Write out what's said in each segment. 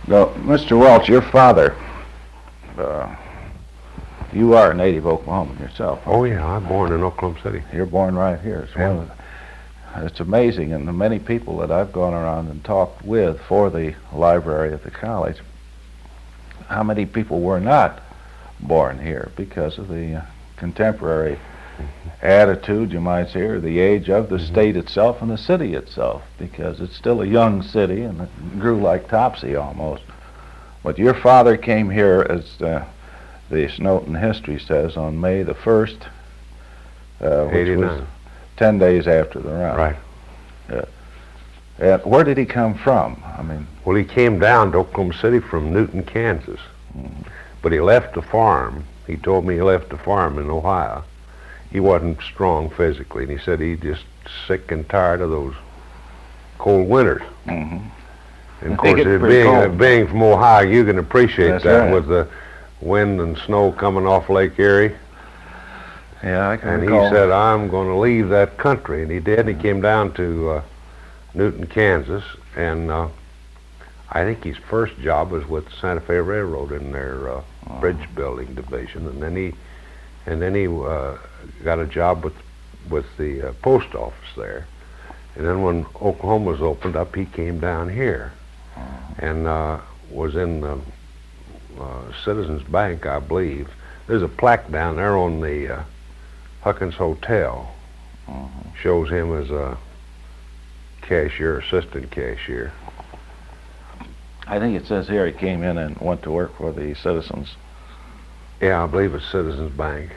Now, Mr. Welch, your father, uh, you are a native Oklahoman yourself. Oh, yeah, I'm born in Oklahoma City. You're born right here. It's amazing, and the many people that I've gone around and talked with for the library at the college, how many people were not born here because of the contemporary attitude, you might say, or the age of the state itself and the city itself, because it's still a young city and it grew like Topsy almost. But your father came here, as the Snowden history says, on May the 1st, which 89. was 10 days after the round. Right. And where did he come from? I mean, Well, he came down to Oklahoma City from Newton, Kansas. But he left the farm. He told me he left the farm in Ohio. He wasn't strong physically, and he said he just sick and tired of those cold winters. And of course, being from Ohio, you can appreciate That's that right. with the wind and snow coming off Lake Erie. Yeah, I can And recall. he said, I'm going to leave that country. And he did. He came down to Newton, Kansas, and I think his first job was with the Santa Fe Railroad in their bridge building division. And then he got a job with the post office there. And then when Oklahoma was opened up, he came down here and was in the Citizens Bank, I believe. There's a plaque down there on the Huckins Hotel. Shows him as a cashier, assistant cashier. I think it says here he came in and went to work for the Citizens Yeah, I believe it's Citizens Bank.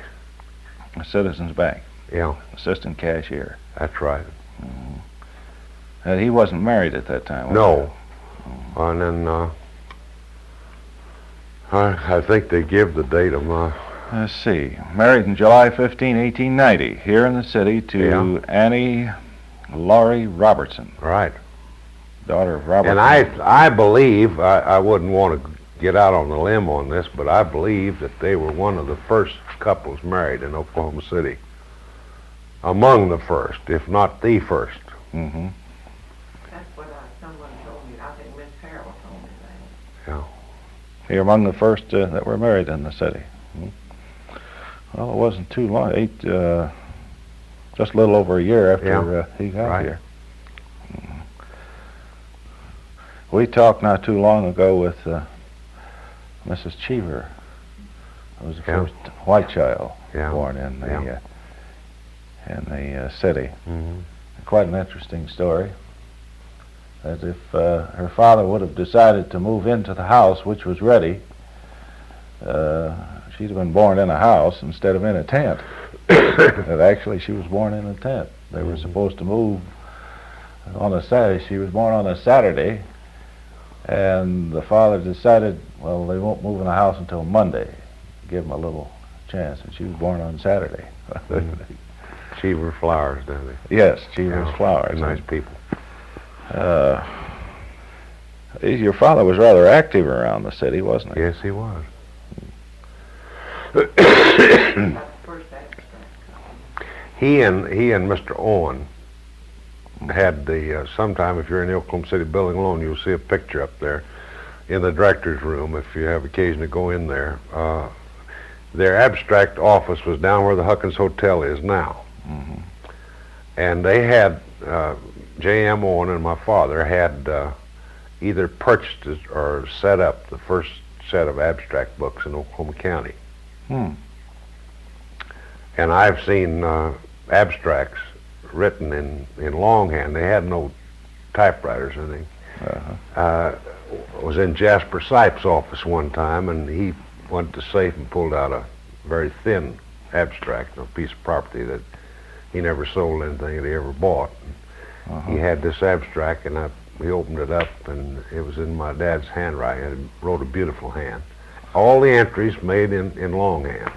Bank, Yeah, assistant cashier. that's right. And he wasn't married at that time, was No. And then I think they give the date of my... he? Let's see. Married in July 15, 1890, here in the city to Annie Laurie Robertson, Right. daughter of Robert. And I believe, I wouldn't want to get out on a limb on this, but I believe that they were one of the first couples married in Oklahoma City. Among the first, if not the first. Mm-hmm. That's what someone told me. I think Miss Carroll told me that. Yeah. Here among the first that were married in the city. Well, it wasn't too long. Just a little over a year after he got here. We talked not too long ago with Mrs. Cheever. It was the first white child born in the city. Quite an interesting story. As if her father would have decided to move into the house, which was ready, she'd have been born in a house instead of in a tent. But actually, she was born in a tent. They were supposed to move on a Saturday. She was born on a Saturday, and the father decided, well, they won't move in the house until Monday. Give them a little chance, and she was born on Saturday. Cheever Flowers, doesn't he? Yes, Cheever's Flowers. Nice people. Your father was rather active around the city, wasn't he? Yes, he was. That's the first abstract. He and Mr. Owen had the, sometime if you're in the Oklahoma City building alone, you'll see a picture up there in the director's room if you have occasion to go in there. Their abstract office was down where the Huckins Hotel is now. And they had, J.M. Owen and my father had either purchased or set up the first set of abstract books in Oklahoma County. And I've seen abstracts written in longhand. They had no typewriters or anything. I was in Jasper Sipes' office one time, and he went to the safe and pulled out a very thin abstract of a piece of property that he never sold anything that he ever bought. He had this abstract, and he opened it up, and it was in my dad's handwriting. He wrote a beautiful hand. All the entries made in longhand.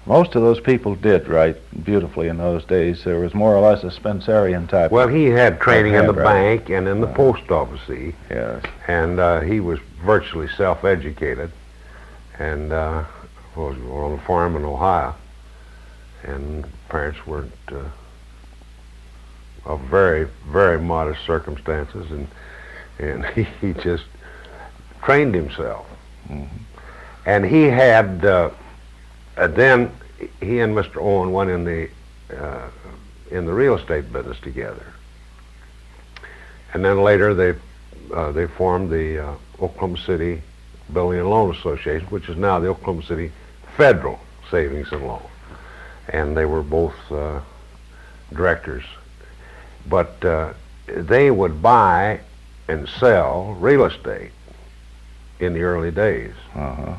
Most of those people did write beautifully in those days. There was more or less a Spencerian type. Well, he had training in the handwriting. bank and in the post office, Yes. and he was virtually self-educated, and was on a farm in Ohio, and parents weren't of very, very modest circumstances, and he just trained himself. Mhm. And he had, then he and Mr. Owen went in the real estate business together. And then later they formed the Oklahoma City Building and Loan Association, which is now the Oklahoma City Federal Savings and Loan. And they were both directors. But they would buy and sell real estate in the early days. Uh-huh.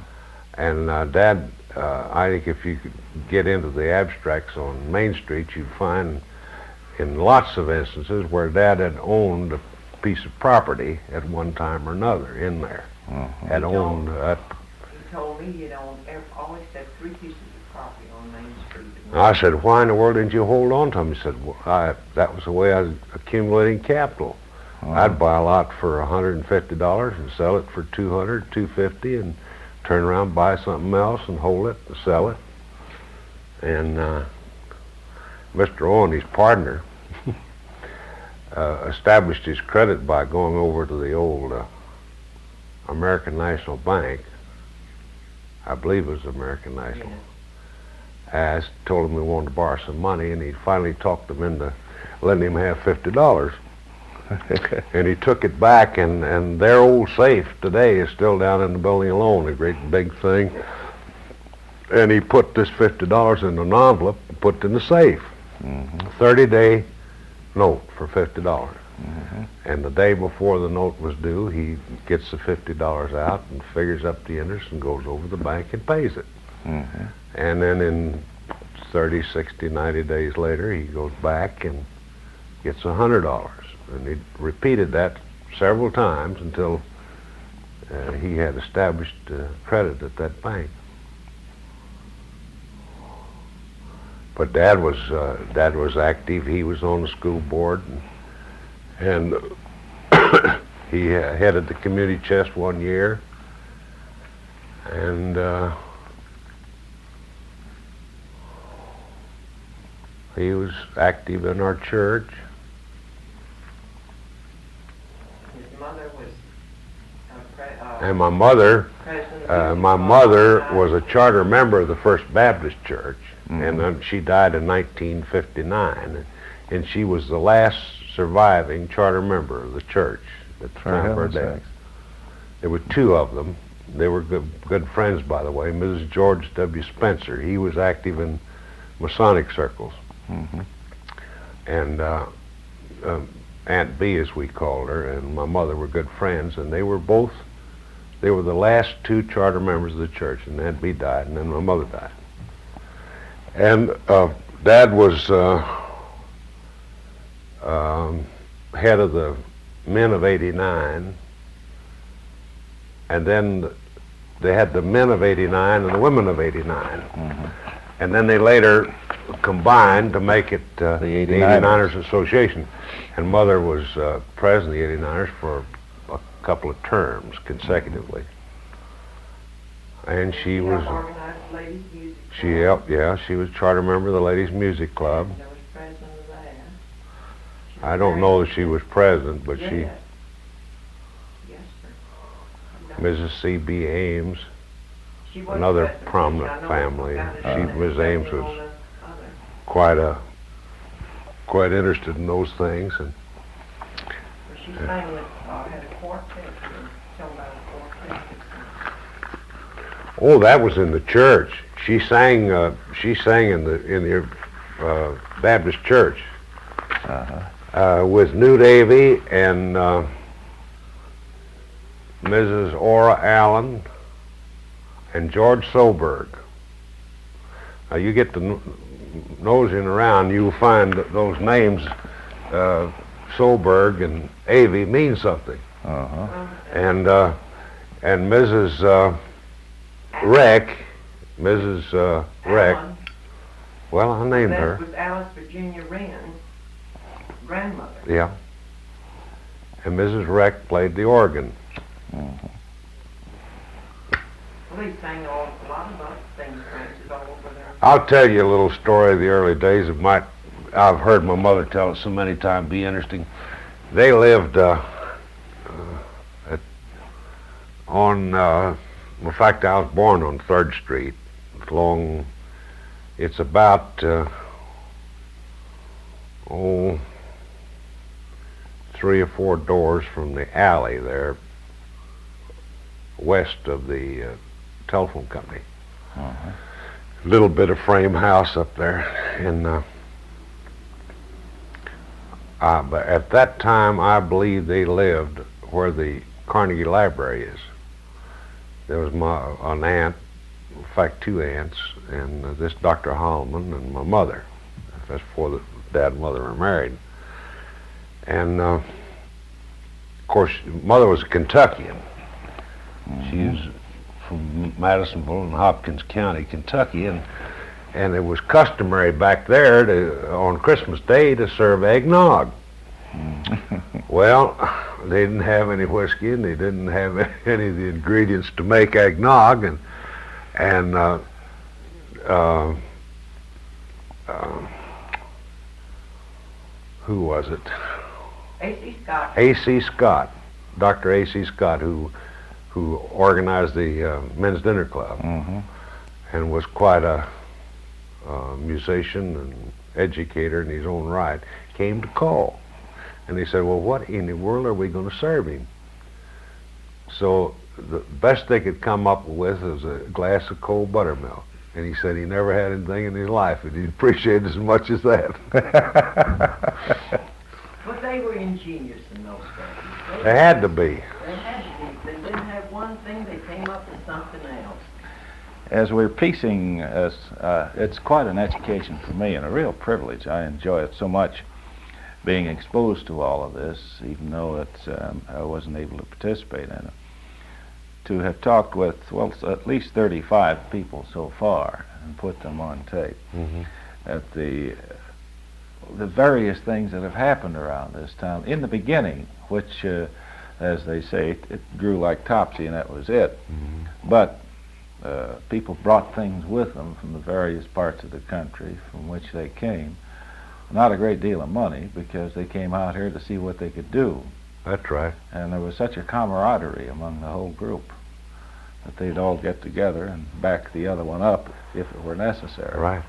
And Dad, I think if you could get into the abstracts on Main Street, you'd find in lots of instances where Dad had owned a piece of property at one time or another in there. Uh-huh. Had owned He told me he'd always had 3 pieces of property on Main Street. I said, why in the world didn't you hold on to them? He said, well, that was the way I was accumulating capital. Uh-huh. I'd buy a lot for $150 and sell it for $200, $250, and turn around, buy something else and hold it and sell it. And Mr. Owen, his partner, established his credit by going over to the old American National Bank. I believe it was American National. Yeah. I told him we wanted to borrow some money, and he finally talked them into letting him have $50. And he took it back, and their old safe today is still down in the building alone, a great big thing. And he put this $50 in an envelope and put it in the safe. Mm-hmm. 30-day note for $50. Mm-hmm. And the day before the note was due, he gets the $50 out and figures up the interest and goes over to the bank and pays it. Mm-hmm. And then in 30, 60, 90 days later, he goes back and gets $100. And he repeated that several times until he had established credit at that bank. But Dad was active. He was on the school board, and he headed the community chest one year, and he was active in our church. His mother was And my mother was a charter member of the First Baptist Church, and then she died in 1959, and she was the last surviving charter member of the church at the time of her death. There were 2 of them. They were good friends, by the way. Mrs. George W. Spencer, he was active in Masonic circles. Mm-hmm. And Aunt B, as we called her, and my mother were good friends, and they were the last 2 charter members of the church, and Aunt B died, and then my mother died. And Dad was head of the Men of 89, and then they had the Men of 89 and the Women of 89. Mm-hmm. And then they later combined to make it the 89ers Association. And Mother was president of the 89ers for a couple of terms consecutively. And she was... organized ladies' music club. She helped, yeah, she was charter member of the Ladies' Music Club. There was president of that. I don't know that she was president, but she... Yes, sir. Mrs. C.B. Ames, She was another president. prominent I know family. about it. Ms. Ames was On the other. quite interested in those things. And Well, she sang with, had a quartet. Tell about a quartet. oh, that was in the church. She sang in the Baptist church with New Davy and Mrs. Ora Allen and George Soberg. Now you get to nosing around, you'll find that those names, Soberg and Avey, mean something. Uh-huh. And Mrs. Reck, Mrs. Reck, Allen. well, I named That her. was Alice Virginia Wren's grandmother. Yeah. And Mrs. Reck played the organ. Mm-hmm. Well, they sang a lot of other things, Francis, all over there. I'll tell you a little story of the early days. I've heard my mother tell it so many times, be interesting. They lived at in fact, I was born on 3rd Street. It's about, 3 or 4 doors from the alley there, west of the telephone company. Uh-huh. Little bit of frame house up there, and but at that time, I believe they lived where the Carnegie Library is. There was an aunt, in fact, 2 aunts, and this Dr. Holloman and my mother. That's before the dad and mother were married. And of course, mother was a Kentuckian. She's from Madisonville in Hopkins County, Kentucky, and it was customary back there on Christmas Day to serve eggnog. Well, they didn't have any whiskey, and they didn't have any of the ingredients to make eggnog, and who was it? A.C. Scott. A.C. Scott, Dr. A.C. Scott, who organized the Men's Dinner Club, Mm-hmm. and was quite a musician and educator in his own right, came to call. And he said, well, what in the world are we going to serve him? So the best they could come up with was a glass of cold buttermilk. And he said he never had anything in his life, and he'd appreciate it as much as that. But they were ingenious in those days. They had to be. They had to be. They didn't have one thing, they came up with something else. As we're piecing, it's quite an education for me and a real privilege. I enjoy it so much, being exposed to all of this, even though I wasn't able to participate in it. To have talked with, well, at least 35 people so far and put them on tape. Mm-hmm. At the various things that have happened around this town in the beginning, which, as they say, it grew like Topsy and that was it. Mm-hmm. But people brought things with them from the various parts of the country from which they came. Not a great deal of money, because they came out here to see what they could do. That's right. And there was such a camaraderie among the whole group that they'd all get together and back the other one up if it were necessary. Right.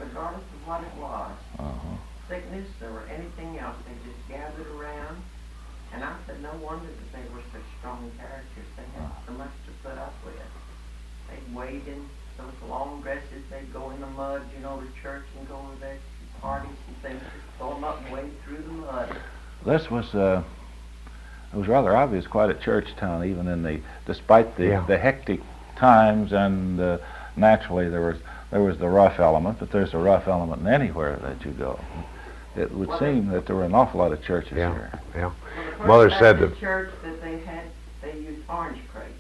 Regardless of what it was, Uh-huh. sickness or anything else, they just gathered around. And I said, no wonder that they were such strong characters. They had so much to put up with. They'd wade in those long dresses, they'd go in the mud, you know, to church and go to their parties and things, just pull them up and wade through the mud. This was it was rather obvious, quite a church town, even despite the hectic times, and naturally there was the rough element, but there's a rough element in anywhere that you go. It would seem that there were an awful lot of churches here. Yeah. Well, Mother said the that. church that they used orange crates.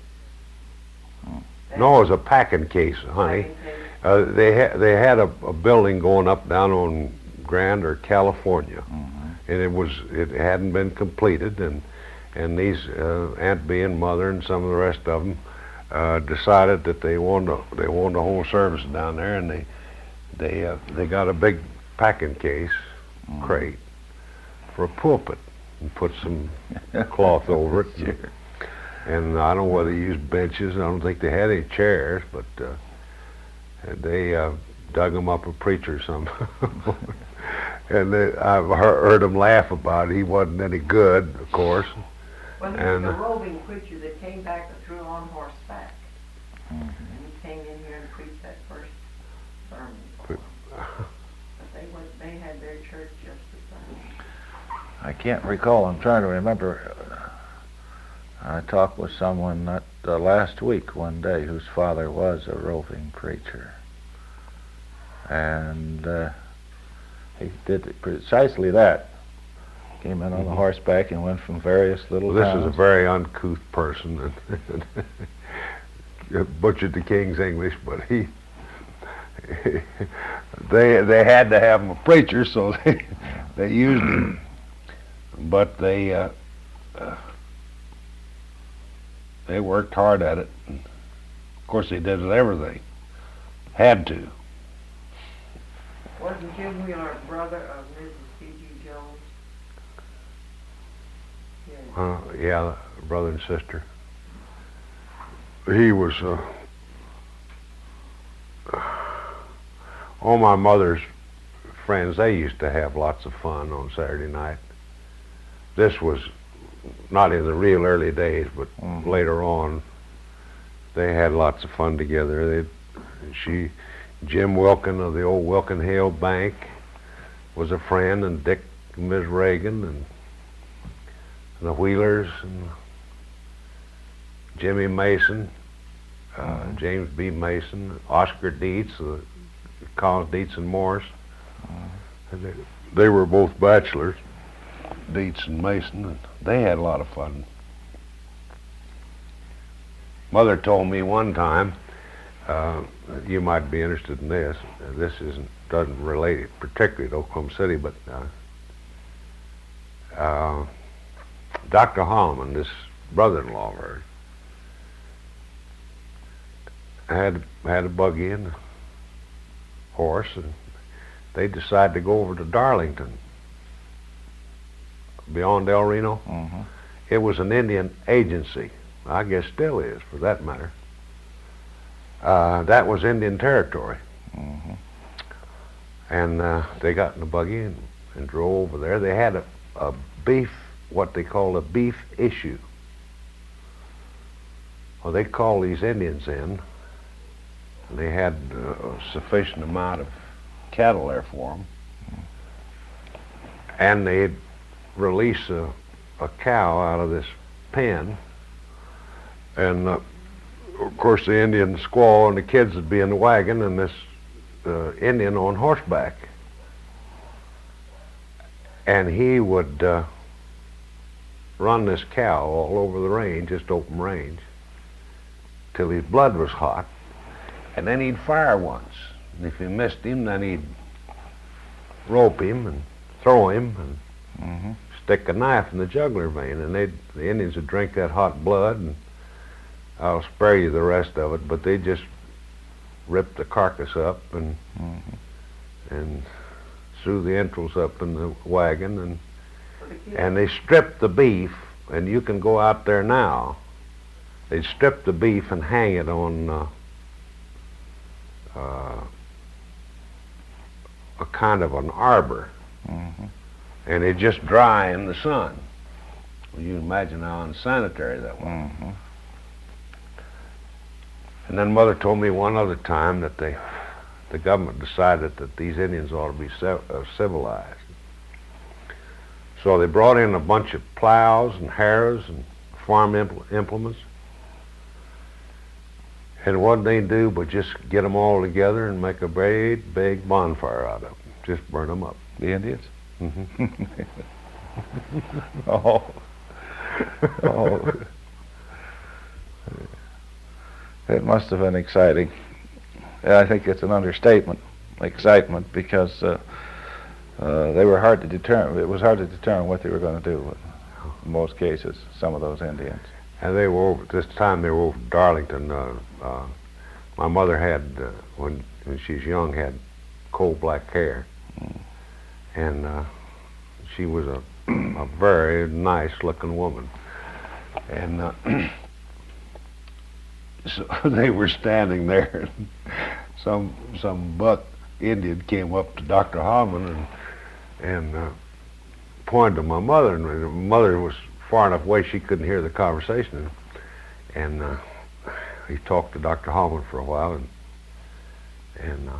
No, it was a packing case, honey. They had a building going up down on Grand or California, and it hadn't been completed, and these Aunt B and Mother and some of the rest of them decided that they wanted to hold service down there, and they got a big packing case crate for a pulpit and put some cloth over it. Sure. And I don't know whether they used benches. I don't think they had any chairs, but they dug them up a preacher some. And I've heard them laugh about it. He wasn't any good, of course. Well, he was a roving preacher that came back through on horseback. Mm-hmm. And he came in here and preached that first sermon for them. But they had their church just the same. I can't recall. I'm trying to remember. I talked with someone last week one day whose father was a roving preacher. And he did precisely that. Came in on a horseback and went from various little This towns. is a very uncouth person. Butchered the king's English, but they had to have him a preacher, so they used him. But they worked hard at it. And of course, they did everything. Had to. Wasn't Jim Wheeler a brother of Mrs. C.G. Jones? Yeah, brother and sister. he was all my mother's friends. They used to have lots of fun on Saturday night. This was not in the real early days, but later on. They had lots of fun together. Jim Wilkin of the old Wilkin Hale Bank was a friend, and Dick and Miss Reagan, and the Wheelers, and Jimmy Mason, James B. Mason, Oscar Dietz, Collins Dietz and Morris. And they were both bachelors, Dietz and Mason, and they had a lot of fun. Mother told me one time, you might be interested in this. This doesn't relate particularly to Oklahoma City, but Dr. Holloman, this brother-in-law of hers, had a buggy and a horse, and they decided to go over to Darlington, beyond El Reno. It was an Indian agency. I guess still is, for that matter. That was Indian territory. And they got in the buggy and drove over there. They had a beef, what they call a beef issue. Well, they called these Indians in, and they had a sufficient amount of cattle there for them. And they'd release a cow out of this pen. And of course the Indian squaw and the kids would be in the wagon, and this Indian on horseback. And he would run this cow all over the range, just open range, till his blood was hot. And then he'd fire once. And if he missed him, then he'd rope him and throw him and stick a knife in the jugular vein. And the Indians would drink that hot blood, and I'll spare you the rest of it, but they just ripped the carcass up and threw the entrails up in the wagon, and they stripped the beef, and you can go out there now. They'd strip the beef and hang it on a kind of an arbor, and it just dry in the sun. Well, you can imagine how unsanitary that was. And then Mother told me one other time that the government decided that these Indians ought to be civilized. So they brought in a bunch of plows and harrows and farm implements. And what they do but just get them all together and make a great big bonfire out of them. Just burn them up. The Indians? Oh. It must have been exciting. I think it's an understatement, excitement, because they were hard to determine. It was hard to determine what they were going to do in most cases, some of those Indians. And they were over, this time they were over Darlington. My mother had, when she was young, had coal black hair. And she was a very nice looking woman. And so they were standing there, and some buck Indian came up to Dr. Holloman and pointed to my mother, and my mother was far enough away she couldn't hear the conversation, and he talked to Dr. Holloman for a while, and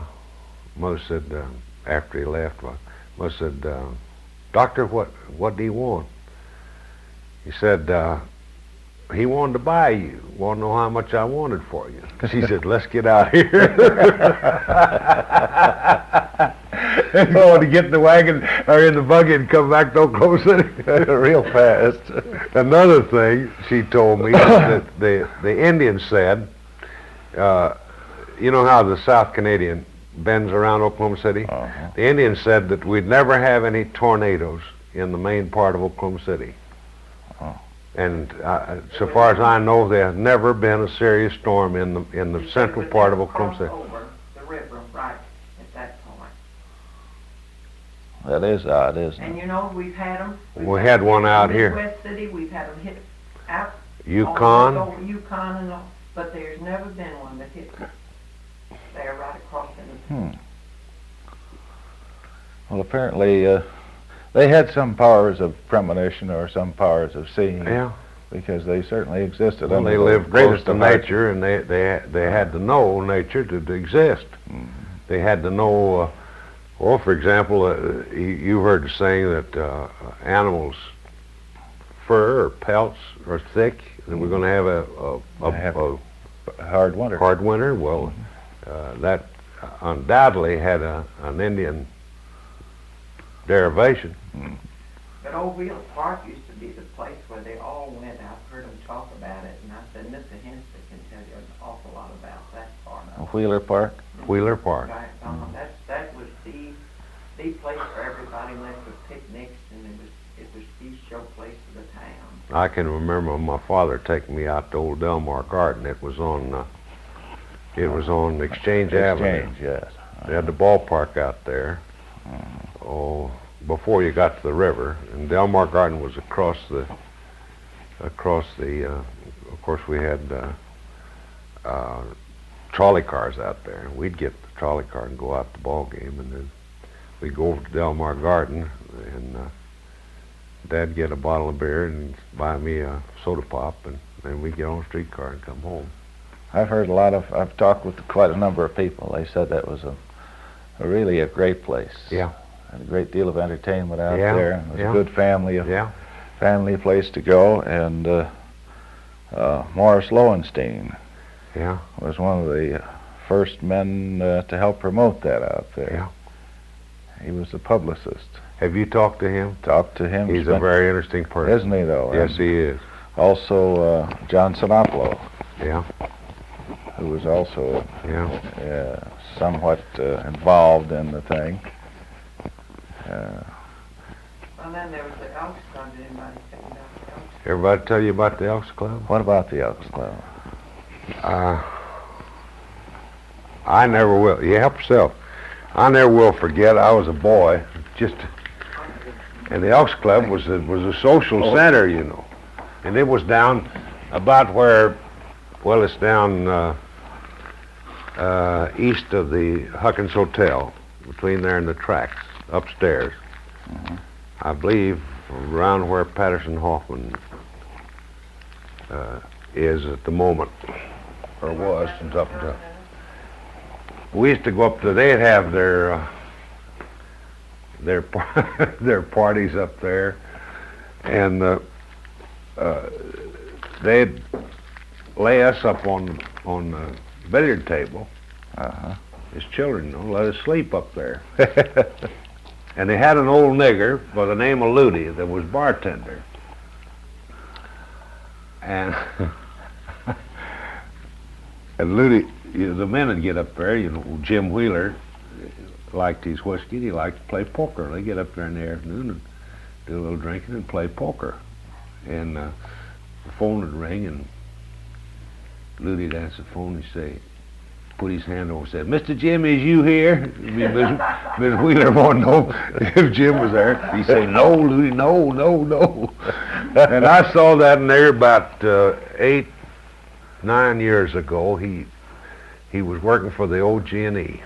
Mother said, after he left, Mother said, "Doctor, what do you want?" He said, he wanted to buy you. Want to know how much I wanted for you? She said, "Let's get out here." And I wanted to get in the wagon or in the buggy and come back to Oklahoma City real fast. Another thing she told me that the Indians said, you know how the South Canadian bends around Oklahoma City? The Indians said that we'd never have any tornadoes in the main part of Oklahoma City. And so far as I know, there has never been a serious storm in the central part of Oklahoma City. Over the river right at that point. That is odd, isn't And it? you know, we've had them. We had one out here. West City, we've had them hit out. Yukon. Over Yukon and all. But there's never been one that hit me. They're right across in the Well, apparently they had some powers of premonition or some powers of seeing. Yeah. Because they certainly existed. Well, they lived close to nature, and they had to know nature to exist. Mm-hmm. They had to know. Well, for example, you heard the saying that animals' fur or pelts are thick, and we're going to have a hard winter. Hard winter. Well, that undoubtedly had an Indian derivation. Mm. But Old Wheeler Park used to be the place where they all went. I've heard them talk about it, and I said, Mr. Henson can tell you an awful lot about that part of it. Wheeler Park? Wheeler Park. Right, that was the place where everybody went for picnics, and it was the show place for the town. I can remember my father taking me out to Old Delmar Garden. It was on Exchange Avenue. Exchange, yes. They had the ballpark out there. Before you got to the river, and Delmar Garden was across the. Of course, we had trolley cars out there. We'd get the trolley car and go out to the ball game, and then we'd go over to Delmar Garden, and Dad'd get a bottle of beer and buy me a soda pop, and then we'd get on a streetcar and come home. I've talked with quite a number of people. They said that was really a great place. Yeah. Had a great deal of entertainment out Yeah, there. It was yeah. a good family place to go. And Morris Lowenstein was one of the first men to help promote that out there. Yeah. He was the publicist. Have you talked to him? Talked to him. He's a very interesting person. Isn't he, though? Yes, And he is. also John Sinoplo, Yeah. who was also Yeah. somewhat involved in the thing. And then there was the Elks Club. Did anybody think about the Elks? Everybody tell you about the Elks Club? What about the Elks Club? I never will. You help yourself. I never will forget. I was a boy, and the Elks Club was a social center, you know, and it was down about where, well, it's down east of the Huckins Hotel, between there and the tracks, upstairs. Mm-hmm. I believe around where Patterson Hoffman is at the moment, or was since up until. We used to go up to. They'd have their their parties up there, and they'd lay us up on the billiard table. As children, you know, let us sleep up there. And they had an old nigger by the name of Ludy that was bartender. And and Ludy, the men would get up there, you know, Jim Wheeler liked his whiskey, he liked to play poker. They get up there in the afternoon and do a little drinking and play poker. And the phone would ring, and Ludy'd answer the phone and say, put his hand over and said, Mr. Jim, is you here? Miss Wheeler wanted to know if Jim was there. He'd say, no, Ludy, no, no, no. And I saw that in there about 8, 9 years ago. He was working for the OG&E.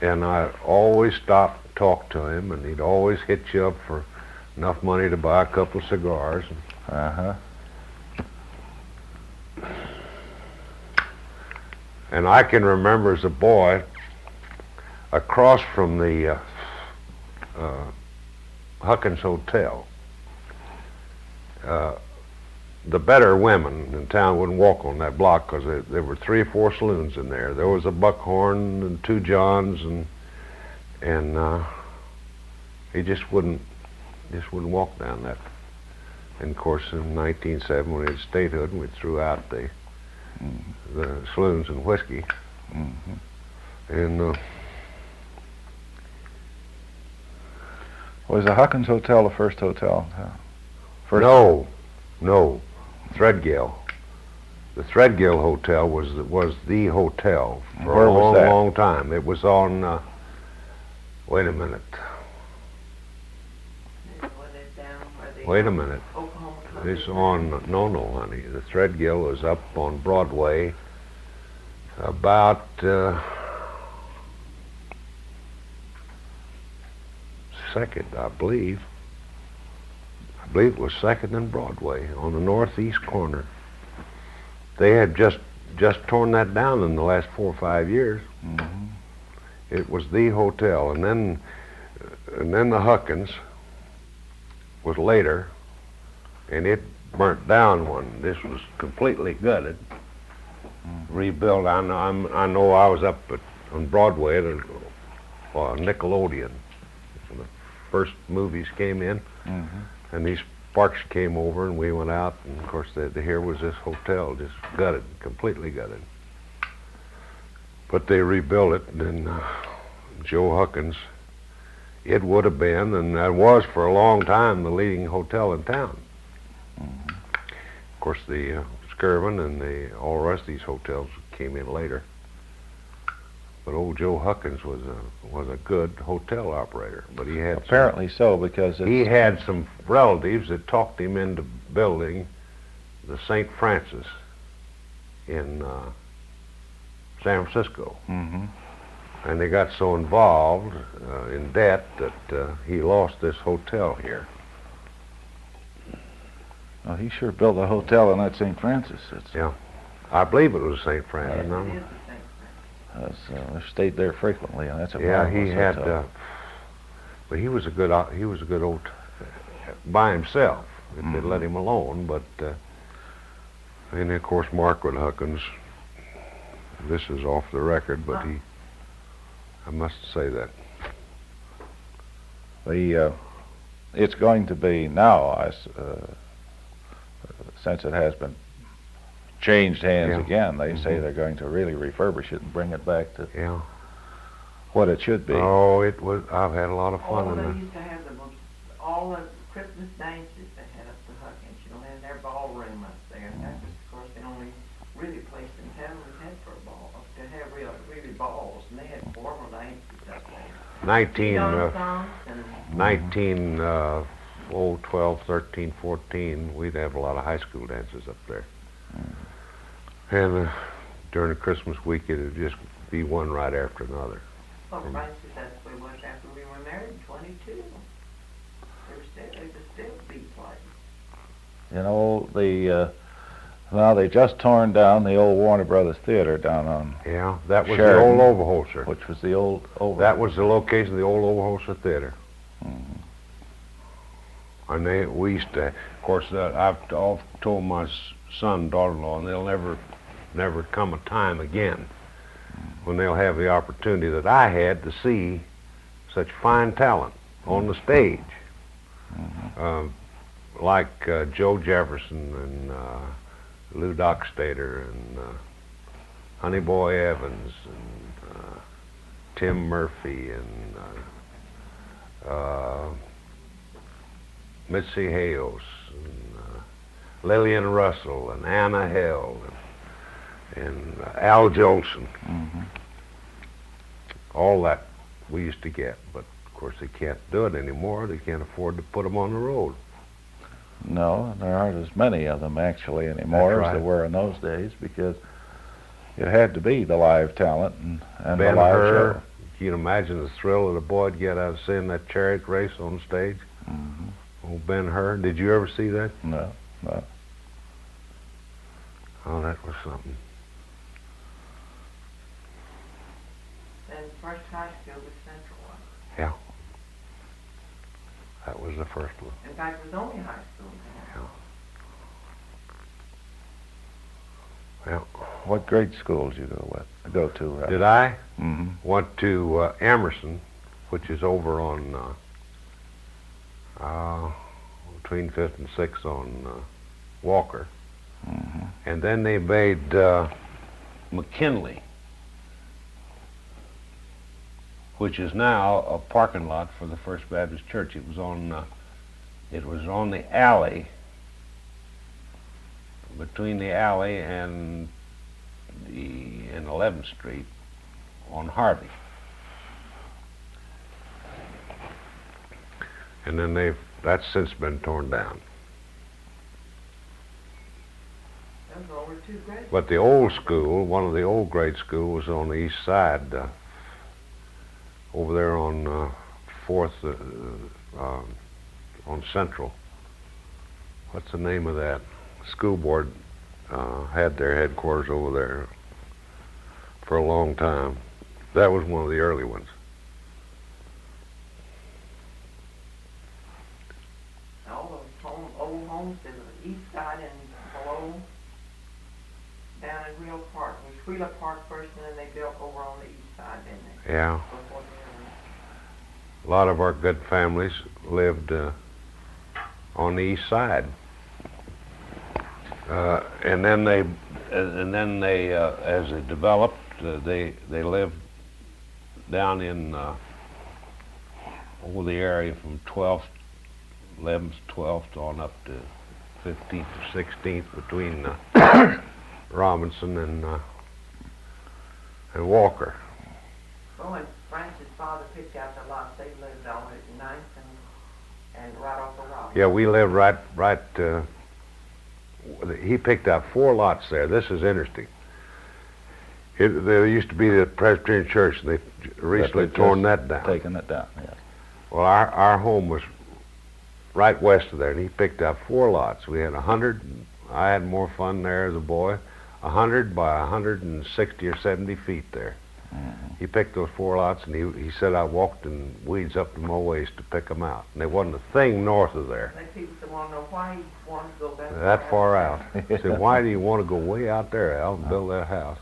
And I always stopped and talked to him, and he'd always hit you up for enough money to buy a couple of cigars. And I can remember as a boy, across from the Huckins Hotel, the better women in town wouldn't walk on that block because there were 3 or 4 saloons in there. There was a Buckhorn and 2 Johns, and he just wouldn't walk down that. And of course, in 1907, when we had statehood, we threw out the saloons and whiskey. And was the Huckins Hotel the first hotel? No, Threadgill. The Threadgill Hotel was the hotel for Where a was that? long time. It was on. Wait a minute. Was it down where the Wait a minute. Oklahoma It's on, no, honey. The Threadgill is up on Broadway about second, I believe. I believe it was second and Broadway on the northeast corner. They had just torn that down in the last 4 or 5 years. Mm-hmm. It was the hotel, and then the Huckins was later, and it burnt down when this was completely gutted, rebuilt. I know I was up on Broadway at Nickelodeon when the first movies came in, and these Sparks came over, and we went out, and of course here was this hotel just gutted, completely gutted. But they rebuilt it, and Joe Huckins, it would have been, and that was for a long time, the leading hotel in town. Of course, the Skirvin and all the rest of these hotels came in later. But old Joe Huckins was a good hotel operator. But he had apparently so, because he had some relatives that talked him into building the St. Francis in San Francisco. Mm-hmm. And they got so involved in debt that he lost this hotel here. Well, he sure built a hotel in that St. Francis. Yeah, I believe it was St. Francis. It No? is the same thing. I've stayed there frequently, and that's a Yeah, marvelous he had, hotel. but he was a good old by himself. They let him alone, but and of course Margaret Huckins. This is off the record, but I must say that. It's going to be now, since it has been changed hands again, they say they're going to really refurbish it and bring it back to what it should be. Oh, it was. I've had a lot of fun in They it. used to have all the Christmas dances they had up the Huckins, and their ballroom up there. And that was, of course, the only really place in town we had for a ball, to have really balls. And they had formal dances up there. 12, 13, 14, we'd have a lot of high school dances up there. And during the Christmas week, it would just be one right after another. Well, Francis, that's what it was after we were married, 22. It was still big place. You know, now they just torn down the old Warner Brothers Theater down on that was Sheridan, the old Overholser. which was the old That was the location of the old Overholser Theater. And we used to, of course, I've told my son, daughter-in-law, and there'll never come a time again when they'll have the opportunity that I had to see such fine talent on the stage, like Joe Jefferson and Lou Dockstader and Honey Boy Evans and Tim Murphy and Mitzi Hales and Lillian Russell and Anna Held and Al Jolson. All that we used to get, but of course they can't do it anymore. They can't afford to put them on the road. No, there aren't as many of them actually anymore as there were in those days, because it had to be the live talent and the live show. You can imagine the thrill that a boy would get out of seeing that chariot race on stage. Old Ben-Hur. Did you ever see that? No. Oh, that was something. And first high school was Central one. Yeah. That was the first one. In fact, it was only high school then. Yeah. What grade school did you go to? Did I? Went to Emerson, which is over on between 5th and 6th on Walker. And then they made McKinley, which is now a parking lot for the First Baptist Church. It was on the alley, between the alley and 11th Street on Harvey. And then that's since been torn down. two grades. But the old school, one of the old grade schools was on the east side, over there on 4th, on Central. What's the name of that? School board had their headquarters over there for a long time. That was one of the early ones. All those old homes to the east side and below, down in Wheeler Park. It was Wheeler Park first, and then they built over on the east side, didn't they? Yeah. Before they A lot of our good families lived on the east side. And then they, as they developed, they lived down in over the area from 12th, 11th, 12th on up to 15th or 16th between Robinson and Walker. Well, when Francis' father picked out the lots, they lived on it, 9th and right off of Robinson. Yeah, we lived right. He picked out 4 lots there. This is interesting. There used to be the Presbyterian Church, and they recently torn that down. Taken it down, yes. Well, our home was right west of there, and he picked out 4 lots. We had 100. I had more fun there as a boy. 100 by 160 or 70 feet there. Mm-hmm. He picked those 4 lots, and he said I walked in weeds up to my waist to pick them out. And there wasn't a thing north of there. They people want to know why he wanted to go That far out. I said, why do you want to go way out there, Al, and build that house?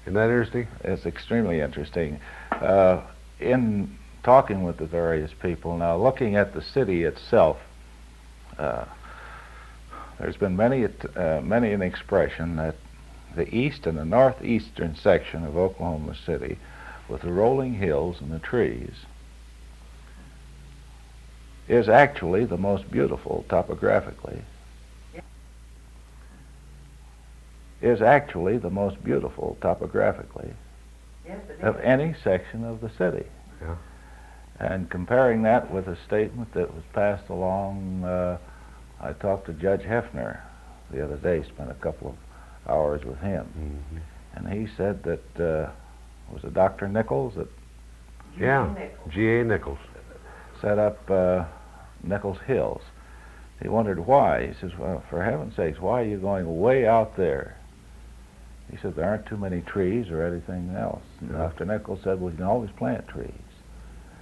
Isn't that interesting? It's extremely interesting. In talking with the various people, now looking at the city itself, there's been many an expression that the east and the northeastern section of Oklahoma City, with the rolling hills and the trees, is actually the most beautiful topographically. Is actually the most beautiful topographically of any section of the city. Yeah. And comparing that with a statement that was passed along, I talked to Judge Hefner the other day, spent a couple of hours with him, Mm-hmm. and he said that was it Dr. Nichols that G.A. Nichols set up Nichols Hills. He wondered why. He says, well, for heaven's sakes, why are you going way out there? He said, there aren't too many trees or anything else. And Dr. Nichols said, well, you can always plant trees.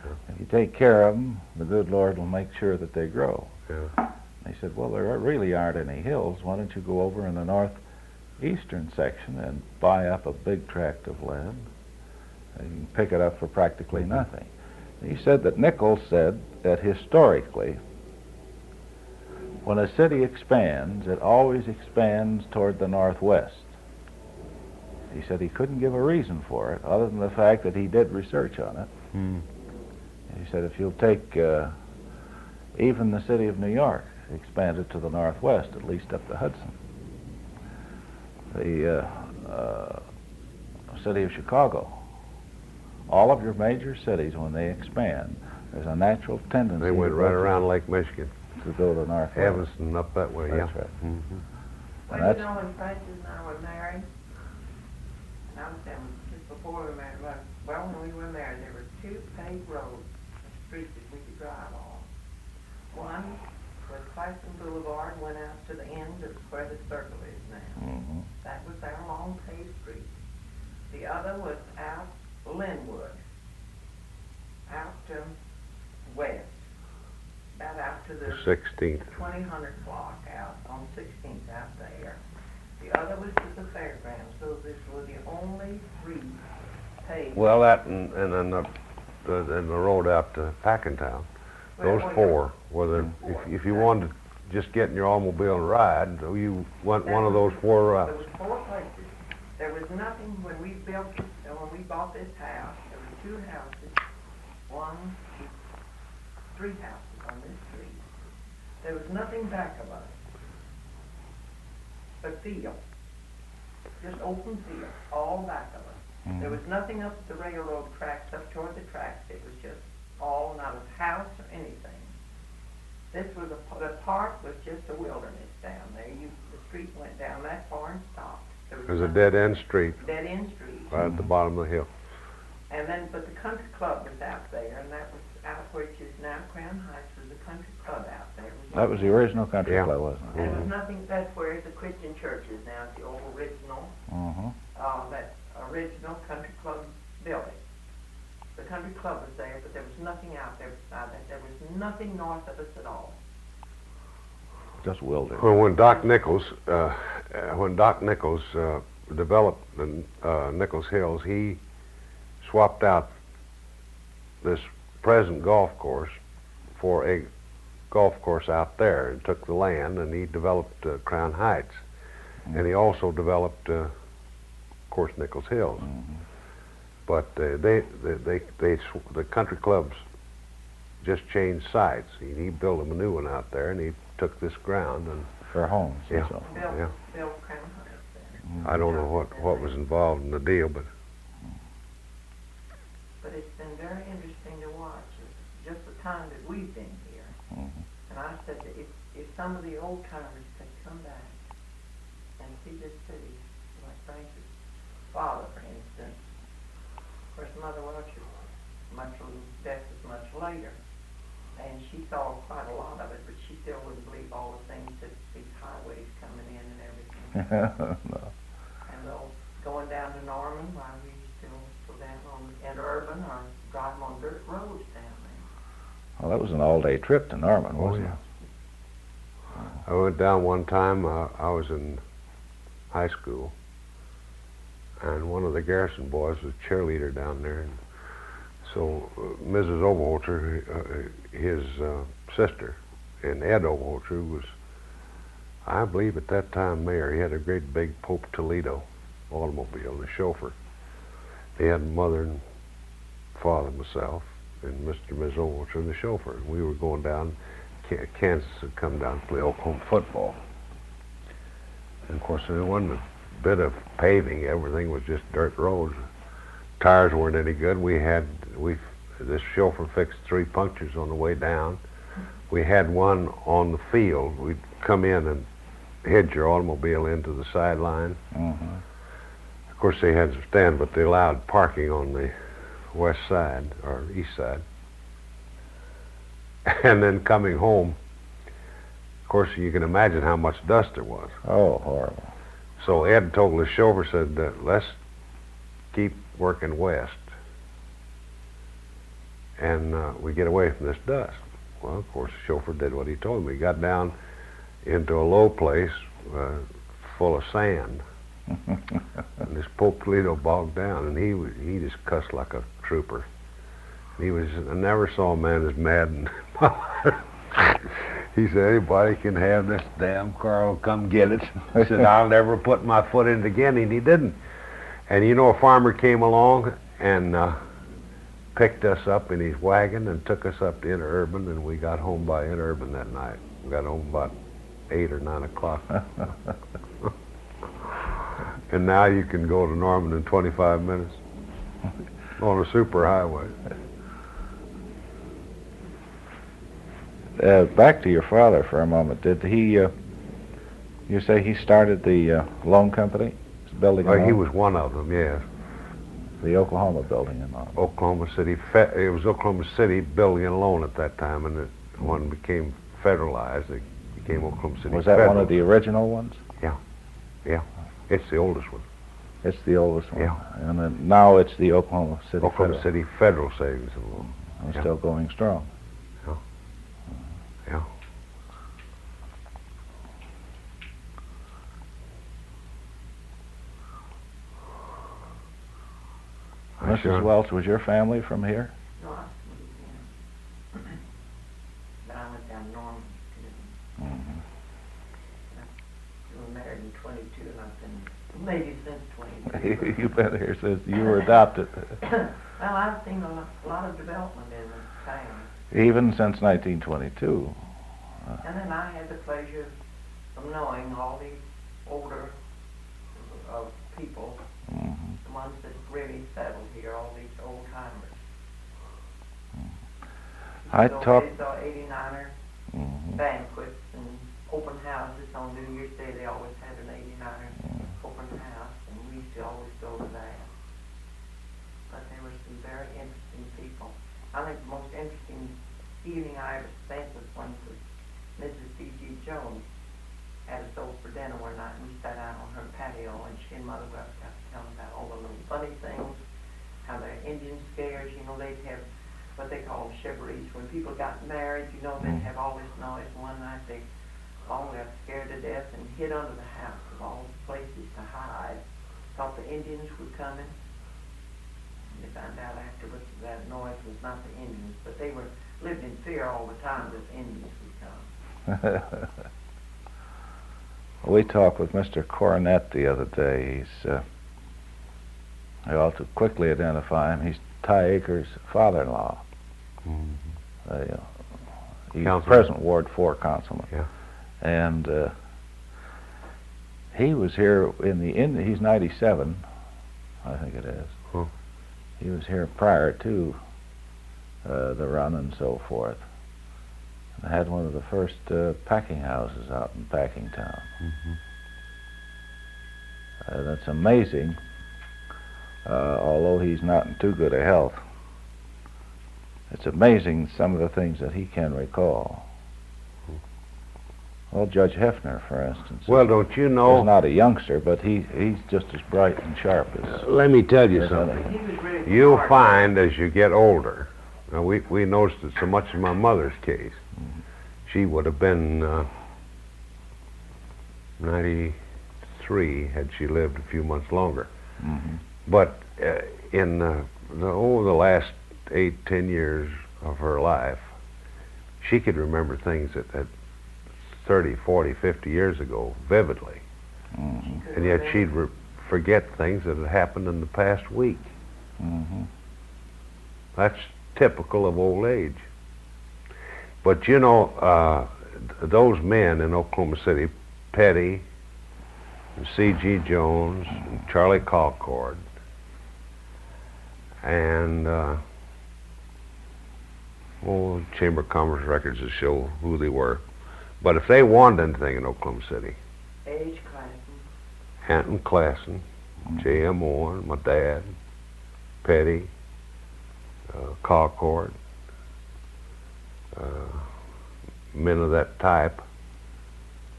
Yeah. If you take care of them, the good Lord will make sure that they grow. Yeah. He said, well, there really aren't any hills. Why don't you go over in the northeastern section and buy up a big tract of land? And you can pick it up for practically nothing. He said that Nichols said that historically, when a city expands, it always expands toward the northwest. He said he couldn't give a reason for it, other than the fact that he did research on it. Mm. He said if you'll take even the city of New York, expanded to the northwest, at least up the Hudson. The city of Chicago, all of your major cities, when they expand, there's a natural tendency. They went right around Lake Michigan. To go to the northwest. Evanston up that way, That's yeah. right. Mm-hmm. Well, that's- you know, when Francis and I were married, and I was saying just before we were married, well, when we were married, there were 2 paved roads, streets that we could drive on. One was Claxton Boulevard, went out to the end of where the circle is now. Mm-hmm. That was our long paved street. The other was out Linwood, out west, about out to the 16th. 2000 clock out on 16th out there. The other was to the fairgrounds. So this was the only 3 paved. Well, that and then the road out to Packentown. Those 4 were the, if you wanted to just get in your automobile and ride, you went one of those 4 routes. There was 4 places. There was nothing when we built this, when we bought this house. There were 2 houses, 3 houses on this street. There was nothing back of us but field, just open field, all back of us. Mm-hmm. There was nothing up the railroad tracks, up toward the tracks. It was just all, not a house or anything. This was the park was just a wilderness. down there. The street went down that far and stopped. It was a dead-end street Dead-end street. right at the bottom of the hill. And then, but the country club was out there, and that was out which is now Crown Heights, was the country club out there. That was the original country Yeah. club, wasn't And it? it was nothing, that's where the Christian church is now, it's the old original, that original country club building. The country club was there, but there was nothing out there beside that. There was nothing north of us at all. Just wilderness. Well, when Doc Nichols developed the Nichols Hills, he swapped out this present golf course for a golf course out there and took the land, and he developed Crown Heights. And he also developed, of course, Nichols Hills. But the country clubs just changed sites. He built a new one out there, and he took this ground and For homes. Yeah. So. Built Crown Heights there. I don't know what was involved in the deal, but But it's been very interesting to watch, just the time that we've been here. And I said that if some of the old timers could come back and see this city, like Francis' father, for instance. Of course, Mother Welch's death was much later, and she saw quite a lot of it, but she still wouldn't believe all the things that these highways coming in and everything. No. And they'll going down to Norman while we still go down on interurban or drive on dirt roads down there. Well, that was an all-day trip to Norman, wasn't it? I went down one time. I was in high school, and one of the Garrison boys was a cheerleader down there. And so Mrs. Overholter, his sister, and Ed Overholter was, I believe at that time, mayor. He had a great big Pope Toledo automobile and a chauffeur. He had mother and father, myself, and Mr. and Ms. Overholter and the chauffeur. And we were going down. Kansas had come down to play Oklahoma football. And of course, there wasn't a bit of paving. Everything was just dirt roads. Tires weren't any good. This chauffeur fixed 3 punctures on the way down. We had one on the field. We'd come in and head your automobile into the sideline. Of course, they had some stand, but they allowed parking on the west side or east side. And then coming home, of course, you can imagine how much dust there was. Oh, horrible. So Ed told the chauffeur, said, let's keep working west, and we get away from this dust. Well, of course, the chauffeur did what he told me. He got down into a low place full of sand, and this Pope Toledo bogged down, and he just cussed like a trooper. I never saw a man as mad in my life. He said, anybody can have this damn car, will come get it. He said, I'll never put my foot in it again, and he didn't. And you know, a farmer came along and picked us up in his wagon and took us up to interurban, and we got home by interurban that night. We got home about 8 or 9 o'clock. And now you can go to Norman in 25 minutes on a super highway. Back to your father for a moment. Did he, you say he started the loan company? Building a He loan? was one of them, yes. The Oklahoma building and all. Oklahoma City, it was Oklahoma City Building and Loan at that time, and it, when it became federalized, it became Oklahoma City Was that Federal. one of the original ones? Yeah, it's the oldest one. It's the oldest one. Yeah. And then now it's the Oklahoma City Oklahoma Federal. City Federal Savings and Loan. And Yeah. still going strong. Yeah. Mrs. Welch, was your family from here? No, I moved in. But I went down Norman. We were married in 22, and I've been maybe since 22. You've been here since you were adopted. Well, I've seen a lot of development in this town. Even since 1922. And then I had the pleasure of knowing all these older people, the ones that really settled here, all these old timers. I So talked. they saw 89er banquets and open houses on New Year's Day, they always had an 89 open house, and we used to always go to that. But there were some very interesting people. I think the most interesting evening I ever spent was when Mrs. D.G. Jones had us over for dinner one night, and we sat out on her patio, and she and Mother Welsh got to tell about all the little funny things, how the Indian scares, you know, they'd have what they call chevrees. When people got married, you know, they'd have all this noise. One night they all got scared to death and hid under the house of all the places to hide. Thought the Indians were coming. They found out afterwards that noise was not the Indians, but they lived in fear all the time that the Indians would come. We talked with Mr. Coronet the other day. I ought to quickly identify him. He's Ty Akers' father-in-law. He's present Ward 4 councilman. Yeah. And he was here he's 97, I think it is. Huh. He was here prior to the run and so forth. And had one of the first packing houses out in Packingtown. That's amazing, although he's not in too good a health. It's amazing some of the things that he can recall. Well, Judge Hefner, for instance. Well, don't you know? He's not a youngster, but he's just as bright and sharp as. Let me tell you as something. anything. You'll find as you get older. Now, we noticed it so much in my mother's case. She would have been 93 had she lived a few months longer. But in over the last 8-10 years of her life, she could remember things that 30, 40, 50 years ago vividly. And yet she'd forget things that had happened in the past week. That's typical of old age. But you know, those men in Oklahoma City, Petty, and C.G. Jones, and Charlie Colcord, and Chamber of Commerce records that show who they were. But if they wanted anything in Oklahoma City, H. Classen, Anton Klassen, J.M. Owen, my dad, Petty, Colcord, men of that type,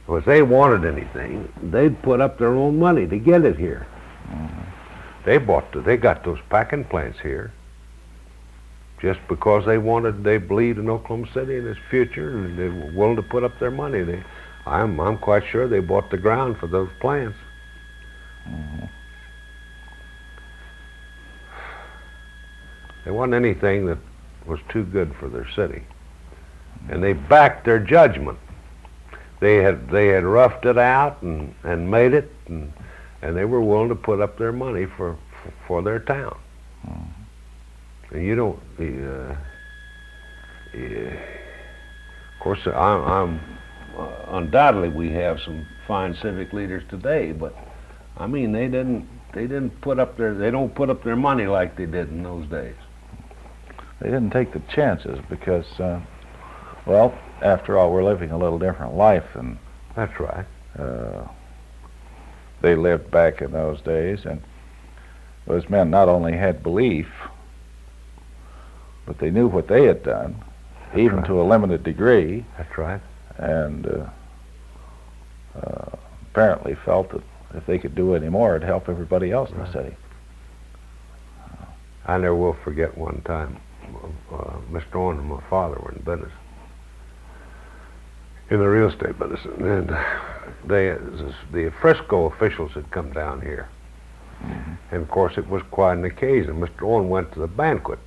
if they wanted anything, they'd put up their own money to get it here. They got those packing plants here just because they believed in Oklahoma City and its future, and they were willing to put up their money. I'm quite sure they bought the ground for those plants. There wasn't anything that was too good for their city, and they backed their judgment. They had roughed it out and made it, and they were willing to put up their money for their town. And you don't. Of course, I'm undoubtedly we have some fine civic leaders today, but I mean they don't put up their money like they did in those days. They didn't take the chances because, well, after all, we're living a little different life, and that's right. They lived back in those days, and those men not only had belief, but they knew what they had done, even right. to a limited degree. That's right. And apparently felt that if they could do any more, it'd help everybody else in the city. I never will forget one time, Mr. Owen and my father were in business, in the real estate business, and the Frisco officials had come down here. And of course it was quite an occasion. Mr. Owen went to the banquet,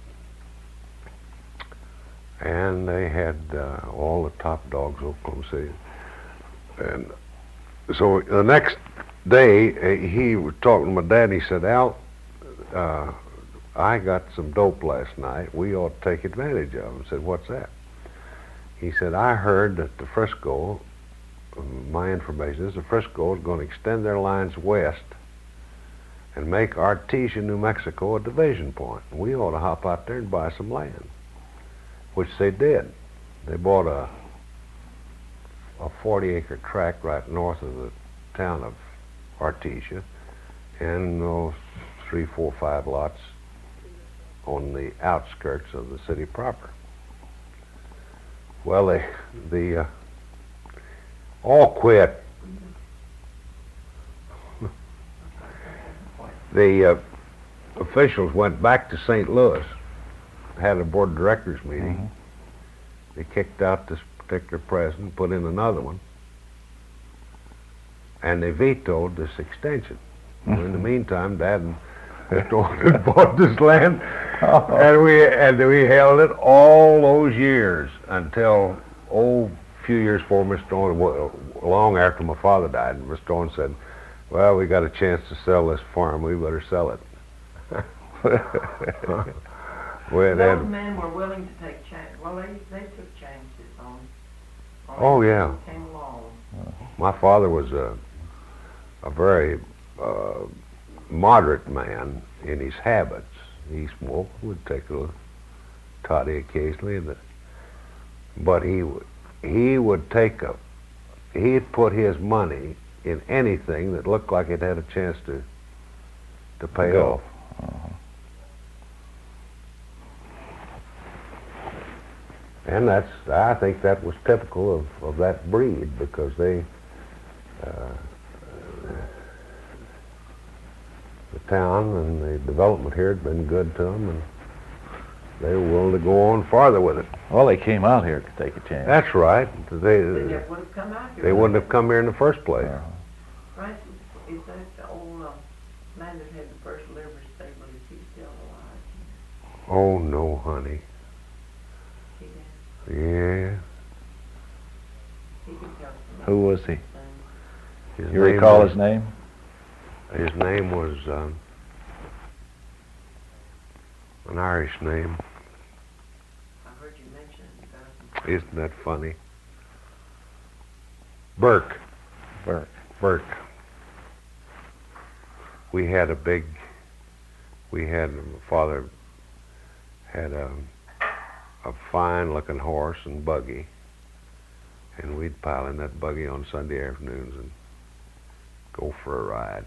and they had all the top dogs of Oklahoma City. And so the next day, he was talking to my dad, and he said, "Al, I got some dope last night. We ought to take advantage of it." I said, "What's that?" He said, "I heard that the Frisco, my information is the Frisco is going to extend their lines west and make Artesia, New Mexico, a division point. We ought to hop out there and buy some land," which they did. They bought a a 40-acre tract right north of the town of Artesia, and 3, 4, 5 lots on the outskirts of the city proper. Well, they all quit. The officials went back to St. Louis, had a board of directors meeting. They kicked out this particular president, put in another one, and they vetoed this extension. In the meantime, Dad and Mr. had bought this land, and we held it all those years until a few years before Mr. Owen, long after my father died. And Mr. Owen said, "Well, we got a chance to sell this farm. We better sell it." Those men were willing to take chances. Well, they took chances on Oh, yeah. everything that came along. My father was a very moderate man in his habits. He smoked, would take a toddy occasionally, but he would he'd put his money in anything that looked like it had a chance to pay off. And I think that was typical of that breed, because the town and the development here had been good to them, and they were willing to go on farther with it. Well, they came out here to take a chance. That's right. They never would have come out here. They wouldn't have come here in the first place. Francis, is that the old man that had the first livery stable? Is he still alive? Oh, no, honey. He did. Yeah. He could tell us. Who was he? His You name recall was- his name? His name was an Irish name. I heard you mention it. Isn't that funny? Burke. Burke. Burke. My father had a fine-looking horse and buggy, and we'd pile in that buggy on Sunday afternoons and go for a ride.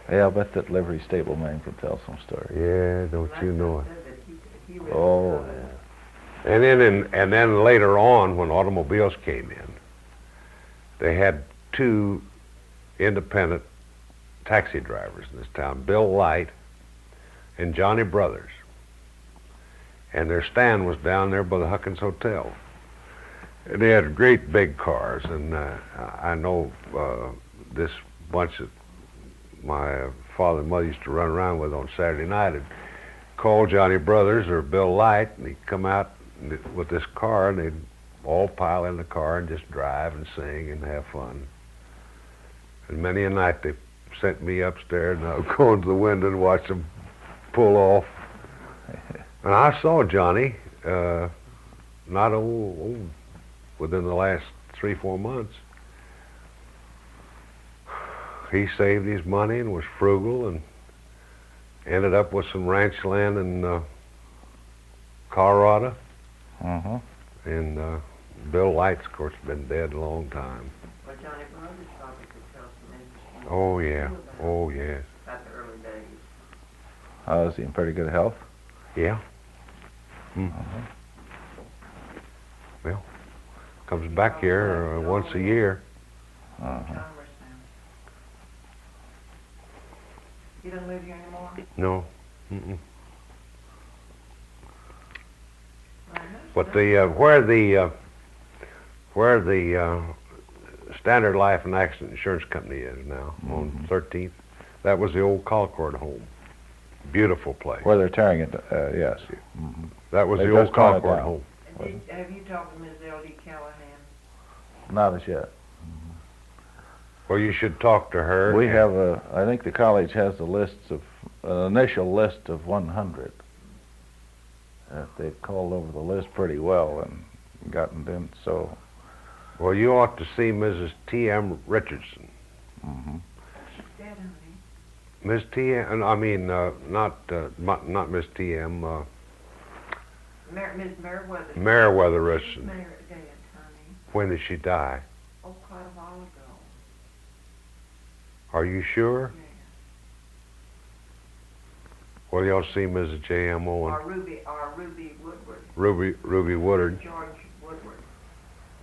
Yeah, I bet that livery stable man could tell some story. Yeah, don't you know it? He really Oh, does. And then later on, when automobiles came in, they had 2 independent taxi drivers in this town, Bill Light and Johnny Brothers. And their stand was down there by the Huckins Hotel. And they had great big cars, and I know this bunch that my father and mother used to run around with on Saturday night would call Johnny Brothers or Bill Light, and he'd come out with this car, and they'd all pile in the car and just drive and sing and have fun. And many a night they sent me upstairs, and I would go into the window and watch them pull off. And I saw Johnny not within the last 3, 4 months. He saved his money and was frugal and ended up with some ranch land in Colorado. And Bill Light's, of course, been dead a long time. Well, Johnny Brothers probably could tell some interesting Oh, yeah. things Oh, yes. about the early days. Is he in pretty good health? Yeah. Well, comes back here once a year. Commerce now. You don't live here anymore? No. Mm-mm. Well, But where the Standard Life and Accident Insurance Company is now, on 13th, that was the old Colcord home. Beautiful place. Where they're tearing it, yes. That was They the old just torn it Colcord down. home. have you talked to Ms. L.D. Callahan? Not as yet. Well, you should talk to her. We have I think the college has an initial list of 100. They've called over the list pretty well and gotten in, so. Well, you ought to see Mrs. T.M. Richardson. She's dead, honey. Miss T.M., I mean, not Miss T.M., Miss Meriwether. Meriwether. She's married dead, honey. When did she die? Oh, quite a while ago. Are you sure? Yeah. Well, y'all see Mrs. J.M. Owen? Or Ruby Woodward. Ruby Woodard. George Woodward.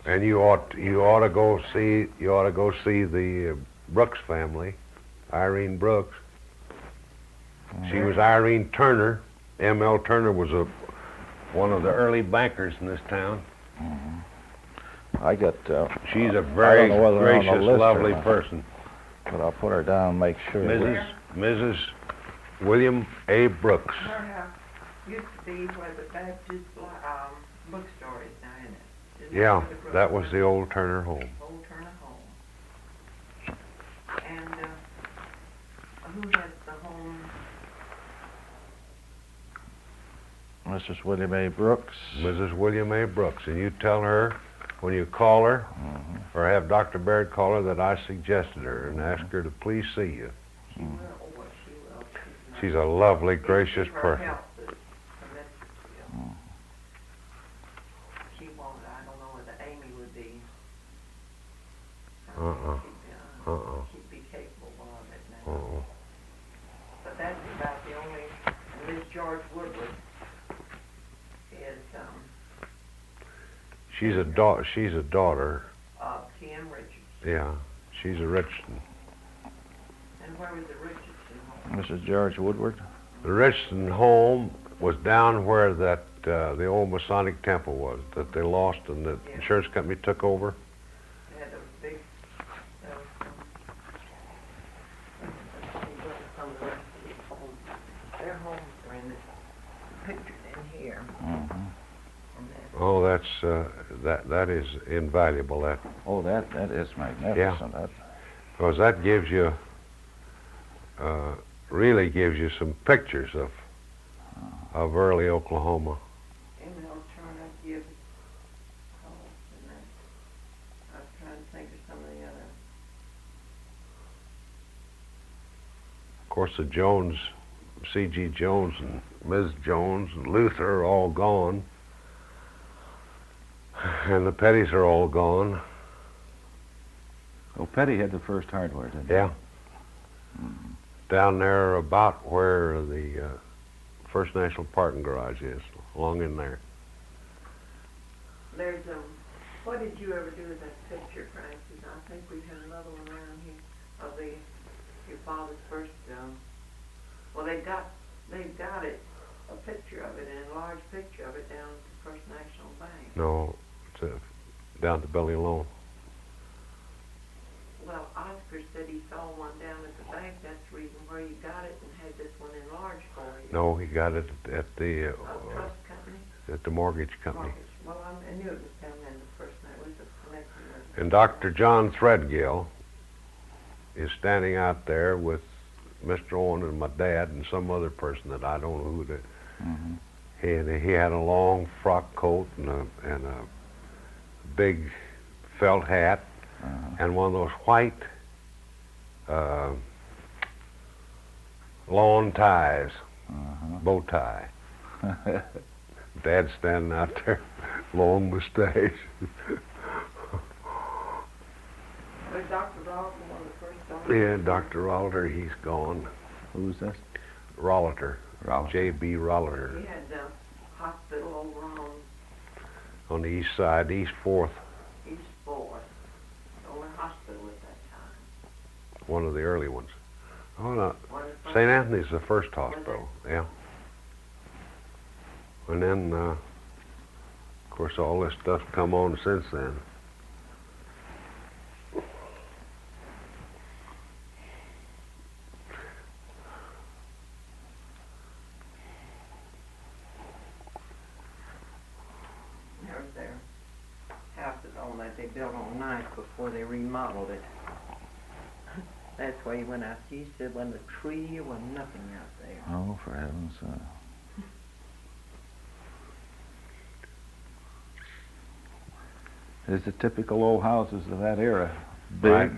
And you ought to go see the Brooks family, Irene Brooks. She was Irene Turner. M.L. Turner was one of the early bankers in this town. I got. She's a I very don't know whether they're on the gracious, list or lovely not, person. but I'll put her down and make sure. Mrs. William A. Brooks. Her house used to be where the Baptist bookstore is now, isn't it? Isn't Yeah, where the Brooks that was are? the old Turner home. Old Turner home. And who has the home? Mrs. William A. Brooks. Mrs. William A. Brooks. And you tell her when you call her, or have Dr. Baird call her, that I suggested her and ask her to please see you. She will. Oh, what she will. She's a lovely, gracious Her person. health is tremendous still. She won't. I don't know whether Amy would be. She'd be capable of it now. But that's about the only. And Miss George Woodward is She's a daughter. T.M. Richardson. Yeah, she's a Richardson. And where was the Richardson home? Mrs. George Woodward. The Richardson home was down where that the old Masonic temple was that they lost and the insurance company took over. They had those big. Some of the rest of these homes. Their homes are in this picture in here. And that's Oh, that's that is invaluable. That Oh, that is magnificent. That, because that gives you really gives you some pictures of early Oklahoma. and I'll try to give. Oh, and that. I was trying to think of some of the other. Of course, the Jones, C.G. Jones and Ms. Jones and Luther are all gone. And the Pettys are all gone. oh, Petty had the first hardware, didn't he? Yeah. Down there about where the First National Parking Garage is, along in there. There's what did you ever do with that picture, Francis? I think we had another one around here of your father's first. Well, they've got it, a picture of it, an enlarged picture of it down at the First National Bank. No, it's down at the Belly Loan. Well, Oscar said he saw one down at the bank. That's the reason where you got it and had this one enlarged for you. No, he got it at the Trust company? at the mortgage company. Mortgage. Well, I knew it was down there in the first night. It was a connection. And Dr. John Threadgill is standing out there with Mr. Owen and my dad and some other person that I don't know who that. He had a long frock coat and a big felt hat and one of those white lawn ties, bow tie. Dad's standing out there, long mustache. Was Dr. Rollton one of the first doctors? Yeah, Dr. Rolliter, he's gone. Who's this? Rolliter. Rolliter. J.B. Rolliter. He had the hospital over On the east side, East 4th, East 4th. The only hospital at that time. one of the early ones. Oh, no. One of the first- St. Anthony's the first hospital, yeah. And then, of course, all this stuff's come on since then. There's their houses on that they built on nice before they remodeled it. That's why he went out. He said when the tree was nothing out there. Oh, for heaven's sake. There's the typical old houses of that era. Big, Right.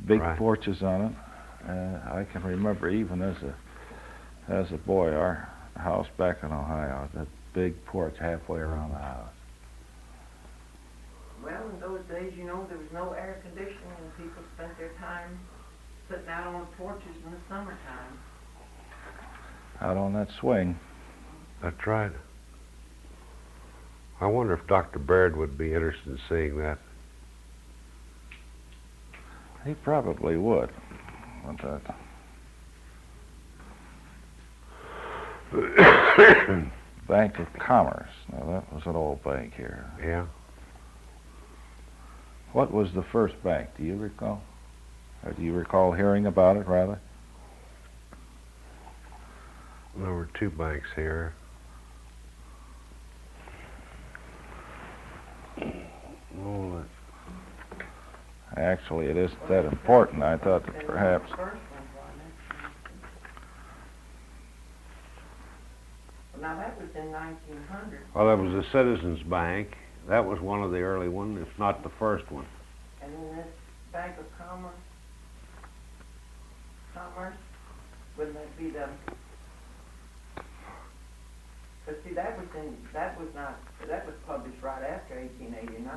big Right. porches on it. I can remember even as a boy, our house back in Ohio, that big porch halfway around the house. Well, in those days, you know, there was no air conditioning and people spent their time sitting out on the porches in the summertime. Out on that swing. That's right. I wonder if Dr. Baird would be interested in seeing that. He probably would. But, Bank of Commerce. Now, that was an old bank here. Yeah. What was the first bank? Do you recall? Or do you recall hearing about it, rather? There were two banks here. Oh, Actually, it isn't that important. I thought that perhaps... Now, that was in 1900. well, that was the Citizens Bank. That was one of the early ones, if not the first one. And then this Bank of Commerce, wouldn't that be the... But see, that was published right after 1889,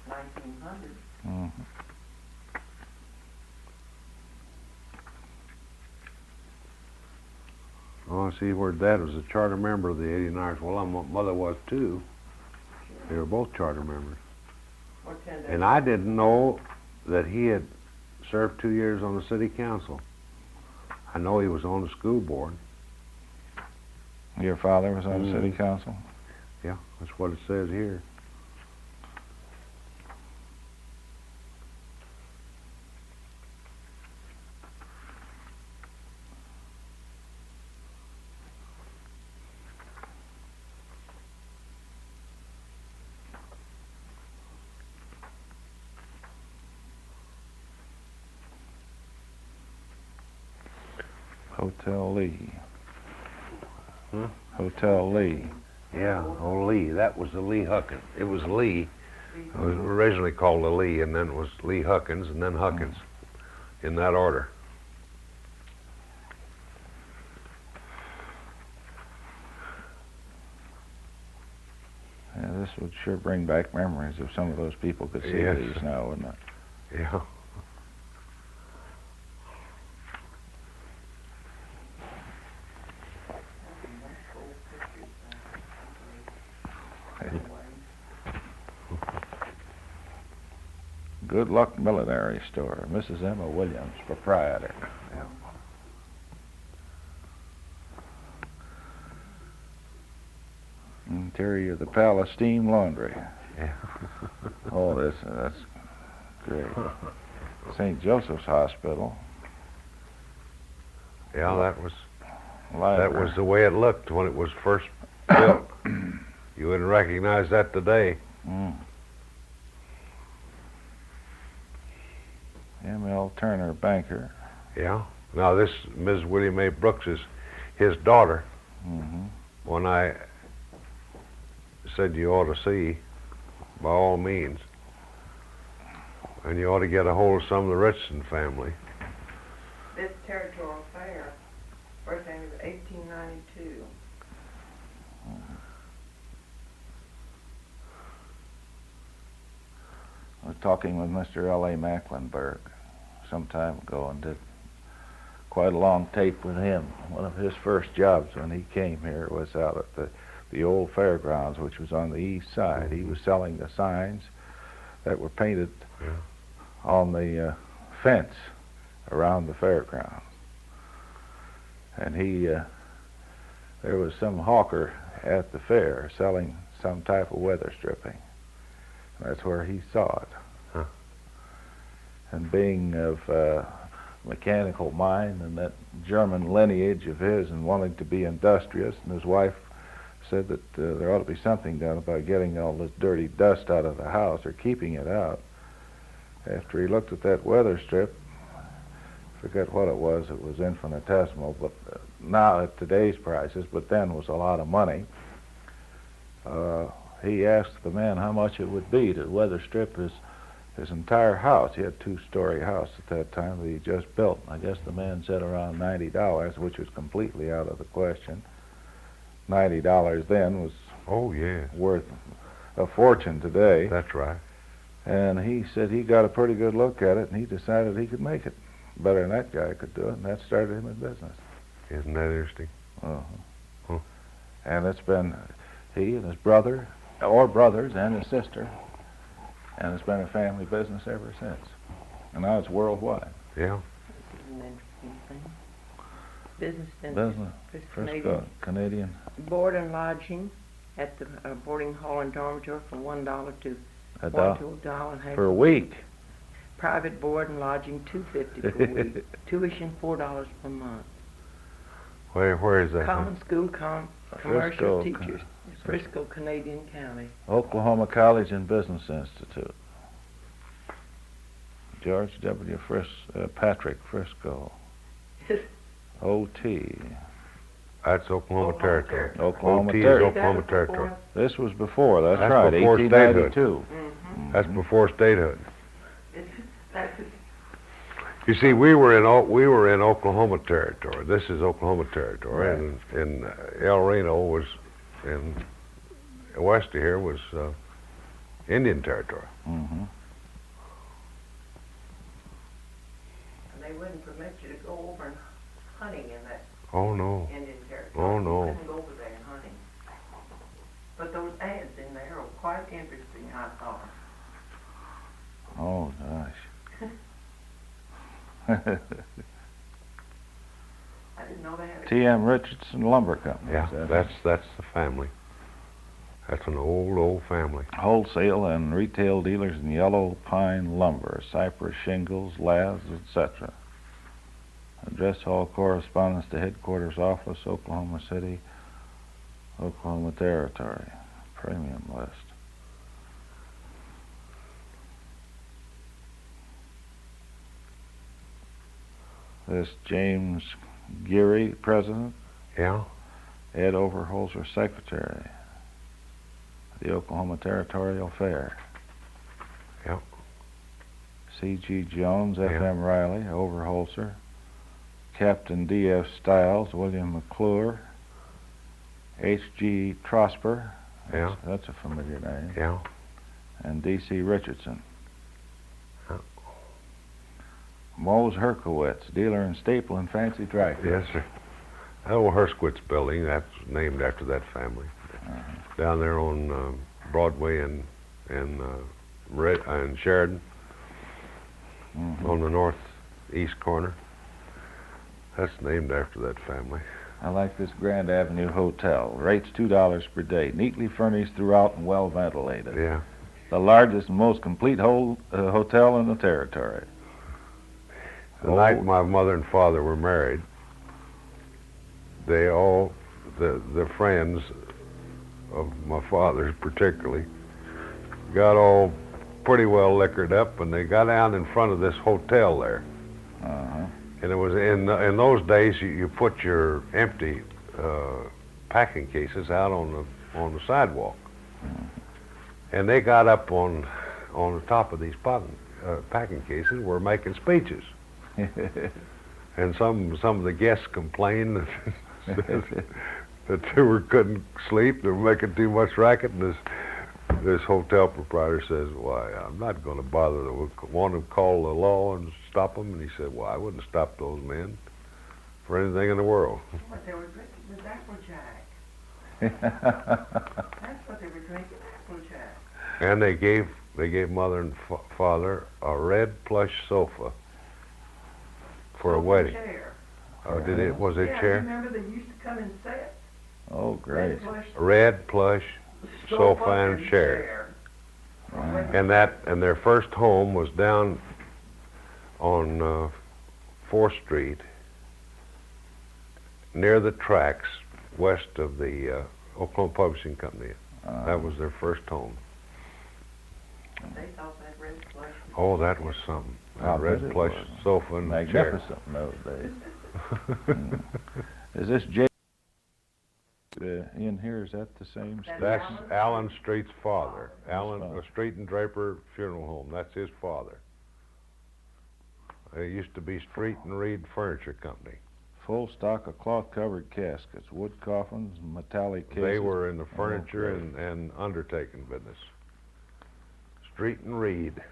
1900. Mm-hmm. Oh, I see where Dad was a charter member of the 89ers. Well, my mother was too. They were both charter members. And I didn't know that he had served 2 years on the city council. I know he was on the school board. Your father was on the city council? Yeah, that's what it says here. Hotel Lee. Huh? Hotel Lee. Yeah, oh, Lee. That was the Lee Huckins. It was Lee. It was originally called the Lee, and then it was Lee Huckins, and then Huckins, in that order. Yeah, this would sure bring back memories if some of those people could see Yes. these now, wouldn't it? Yeah. Good Luck Millinery Store, Mrs. Emma Williams, proprietor. Yeah. Interior of the Palace Steam Laundry. Yeah. Oh, that's great. St. Joseph's Hospital. Yeah, that was Library. the way it looked when it was first built. You wouldn't recognize that today. Mm. M.L. Turner, banker. Yeah. Now this Ms. William A. Brooks is his daughter. Mm-hmm. When I said you ought to see, by all means, and you ought to get a hold of some of the Richardson family. This territorial fair, first name was 1892. I was talking with Mr. L.A. Mecklenburg some time ago and did quite a long tape with him. One of his first jobs when he came here was out at the old fairgrounds, which was on the east side. He was selling the signs that were painted on the fence around the fairgrounds. And there was some hawker at the fair selling some type of weather stripping. That's where he saw it. Huh. And being of mechanical mind and that German lineage of his and wanting to be industrious, and his wife said that there ought to be something done about getting all this dirty dust out of the house or keeping it out. After he looked at that weather strip, I forget what it was infinitesimal, but now at today's prices, but then was a lot of money. He asked the man how much it would be to weather strip his entire house. He had a 2-story house at that time that he just built. I guess the man said around $90, which was completely out of the question. $90 then was Oh, yeah. worth a fortune today. That's right. And he said he got a pretty good look at it, and he decided he could make it better than that guy could do it, and that started him in business. Isn't that interesting? Uh-huh. Huh. And it's been he and his brother, or brothers and his sister, and it's been a family business ever since. And now it's worldwide. Yeah. An interesting thing. Business in Business, Canadian. Canadian. Board and lodging at the boarding hall and dormitory from $1 to A $1 dollar to $1.50 per week. Private board and lodging $2.50 per week. Tuition $4 per month. Where is that? Common school commercial Frisco, teachers. Frisco, Canadian County. Oklahoma College and Business Institute. George W. Patrick Frisco. OT. That's Oklahoma Territory. Oklahoma OT is Territory. Oklahoma Territory. This was before, that's That's right, before 1892. Mm-hmm. That's before statehood. That's You see, we were in Oklahoma Territory. This is Oklahoma Territory, Right. and El Reno was in west of here was Indian Territory. Mm-hmm. And they wouldn't permit you to go over and hunting in that Oh no. Indian territory. Oh, no. You couldn't go over there hunting. But those ads in there are quite interesting, I thought. Oh, gosh. I didn't know they had a T.M. Richardson Lumber Company. Yeah, is that that's the family. That's an old family. wholesale and retail dealers in yellow pine lumber, cypress shingles, laths, etc. Address all correspondence to headquarters office, Oklahoma City, Oklahoma Territory. Premium list. This James Geary, president. Yeah. Ed Overholser, secretary. The Oklahoma Territorial Fair. Yep. C.G. Jones, Yeah. F.M. Riley, Overholser. Captain D.F. Stiles, William McClure. H.G. Trosper. Yeah. That's a familiar name. Yeah. And D.C. Richardson. Yeah. Mose Herkowitz, dealer in staple and fancy dry goods. Yes, sir. That old Herskowitz building, that's named after that family. Down there on Broadway and Sheridan, Mhm. on the northeast corner. That's named after that family. I like this Grand Avenue Hotel. Rates $2 per day. Neatly furnished throughout and well ventilated. Yeah. The largest and most complete hotel in the territory. The night my mother and father were married, they all, the friends of my father's particularly, got all pretty well liquored up, and they got down in front of this hotel there. Uh-huh. And it was in those days you put your empty packing cases out on the sidewalk, and they got up on the top of these packing cases, were making speeches. And some of the guests complained that they couldn't sleep, they were making too much racket, and this hotel proprietor says, "Why, I'm not going to bother to want to call the law and stop them." And he said, "Well, I wouldn't stop those men for anything in the world." What they were drinking was Applejack. That's what they were drinking, Applejack. And they gave mother and father a red plush sofa for a wedding. Chair. Oh, was it Yeah, chair? remember they used to come in sets? Oh, great. Red plush sofa and chair. And their first home was down on 4th Street, near the tracks, west of the Oklahoma Publishing Company. That was their first home. They thought that red plush was Oh, that was something. I That red bet it plush was. sofa and chair. Magnificent in those days. Is this J in here? Is that the same? That's That's Allen Allen Street's father. Allen, father. Street and Draper Funeral Home. That's his father. It used to be Street and Reed Furniture Company. full stock of cloth-covered caskets, wood coffins, metallic cases. They were in the furniture Okay. and undertaking business. Street and Reed. Now,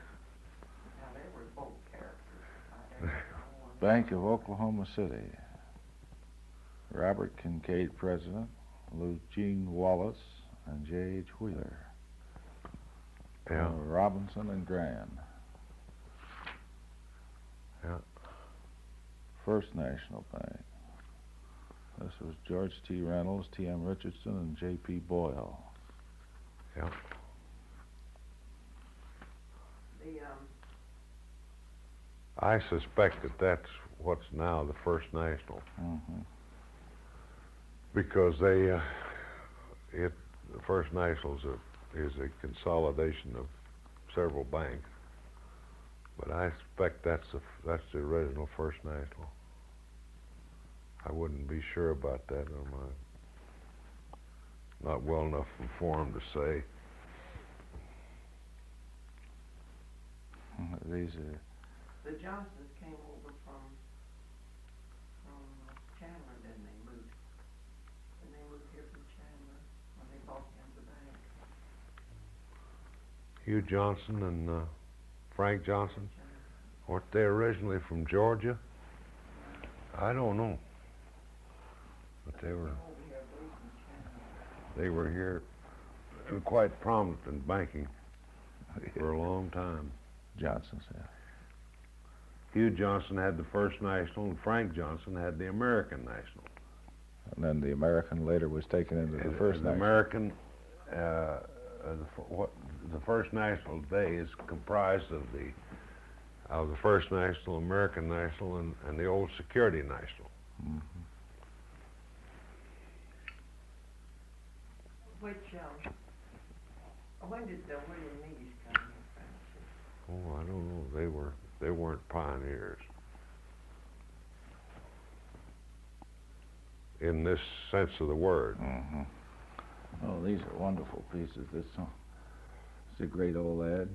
they were both characters. I ever saw one. Bank of Oklahoma City. Robert Kincaid, president. Eugene Wallace and J.H. Wheeler. Yeah. Robinson and Grand. Yeah. First National Bank. This was George T. Reynolds, T.M. Richardson, and J.P. Boyle. Yeah. The, I suspect that that's what's now the First National, Mm-hmm. because the First National is a consolidation of several banks. But I suspect that's the original First National. I wouldn't be sure about that. I'm not well enough informed to say. These are the Johnsons came over from Chandler, didn't they? Didn't they move here from Chandler when they bought him the bank? Hugh Johnson and Frank Johnson, weren't they originally from Georgia? I don't know. But they were here and quite prominent in banking for a long time. Johnsons, yeah. Hugh Johnson had the First National and Frank Johnson had the American National. And then the American later was taken into the First The National. American, the First National today is comprised of the First National, American National, and the old Security National. Mm-hmm. Which, when did the William Nees come in, Francis? Oh, I don't know. They weren't pioneers in this sense of the word. Mm-hmm. Oh, these are wonderful pieces. This is a great old ad.